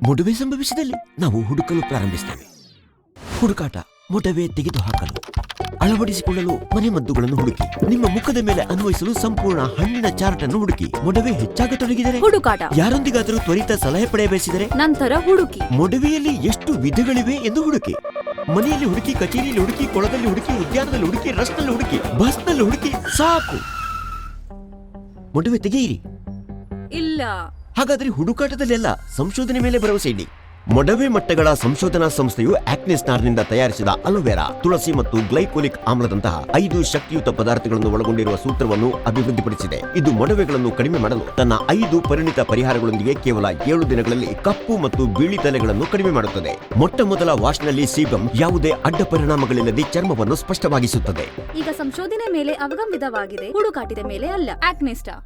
ಮೊಡವೆ ಸಂಭವಿಸಿದಲ್ಲಿ ನಾವು ಹುಡುಕಲು ಪ್ರಾರಂಭಿಸುತ್ತೇವೆ. ಹುಡುಕಾಟ, ಮೊಡವೆ ತೆಗೆದುಹಾಕಲು, ಅಳವಡಿಸಿಕೊಳ್ಳಲು ಮನೆಮದ್ದುಗಳನ್ನು ಹುಡುಕಿ, ನಿಮ್ಮ ಮುಖದ ಮೇಲೆ ಅನ್ವಯಿಸಲು ಸಂಪೂರ್ಣ ಹಣ್ಣಿನ ಚಾರ್ಟ್ ಅನ್ನು ಹುಡುಕಿ. ಮೊಡವೆ ಹೆಚ್ಚಾಗತೊಡಗಿದರೆ ಹುಡುಕಾಟ, ಯಾರೊಂದಿಗಾದರೂ ತ್ವರಿತ ಸಲಹೆ ಪಡೆಯಬಯಸಿದರೆ ನಂತರ ಹುಡುಕಿ. ಮೊಡವೆಯಲ್ಲಿ ಎಷ್ಟು ವಿಧಗಳಿವೆ ಎಂದು ಹುಡುಕಿ. ಮನೆಯಲ್ಲಿ ಹುಡುಕಿ, ಕಚೇರಿಯಲ್ಲಿ ಹುಡುಕಿ, ಕೊಳದಲ್ಲಿ ಹುಡುಕಿ, ಉದ್ಯಾನದಲ್ಲಿ ಹುಡುಕಿ, ರಸ್ನಲ್ಲಿ ಹುಡುಕಿ, ಬಸ್ನಲ್ಲಿ ಹುಡುಕಿ. ಸಾಕು, ಮೊಡವೆ ತೆಗೆಯಿರಿ. ಇಲ್ಲ, ಹಾಗಾದ್ರೆ ಹುಡುಕಾಟದಲ್ಲೆಲ್ಲ ಸಂಶೋಧನೆ ಮೇಲೆ ಭರವಸೆ ಇಡಿ. ಮೊಡವೆ ಮಟ್ಟಗಳ ಸಂಶೋಧನಾ ಸಂಸ್ಥೆಯು ಆಕ್ನೆಸ್ಟಾರ್ನಿಂದ ತಯಾರಿಸಿದ ಅಲೋವೆರಾ, ತುಳಸಿ ಮತ್ತು ಗ್ಲೈಕೋಲಿಕ್ ಆಮ್ಲದಂತಹ 5 ಶಕ್ತಿಯುತ ಪದಾರ್ಥಗಳನ್ನು ಒಳಗೊಂಡಿರುವ ಸೂತ್ರವನ್ನು ಅಭಿವೃದ್ಧಿಪಡಿಸಿದೆ. ಇದು ಮೊಡವೆಗಳನ್ನು ಕಡಿಮೆ ಮಾಡಲು ತನ್ನ 5 ಪರಿಣಿತ ಪರಿಹಾರಗಳೊಂದಿಗೆ ಕೇವಲ 7 ದಿನಗಳಲ್ಲಿ ಕಪ್ಪು ಮತ್ತು ಬಿಳಿ ತಲೆಗಳನ್ನು ಕಡಿಮೆ ಮಾಡುತ್ತದೆ. ಮೊಟ್ಟಮೊದಲ ವಾಶ್ನಲ್ಲಿ ಸೀಬಮ್ ಯಾವುದೇ ಅಡ್ಡ ಪರಿಣಾಮಗಳಿಲ್ಲದೆ ಚರ್ಮವನ್ನು ಸ್ಪಷ್ಟವಾಗಿಸುತ್ತದೆ. ಈಗ ಸಂಶೋಧನೆ ಮೇಲೆ ಅವಲಂಬಿತವಾಗಿದೆ, ಹುಡುಕಾಟದ ಮೇಲೆ ಅಲ್ಲ. ಆಕ್ನೆಸ್ಟಾರ್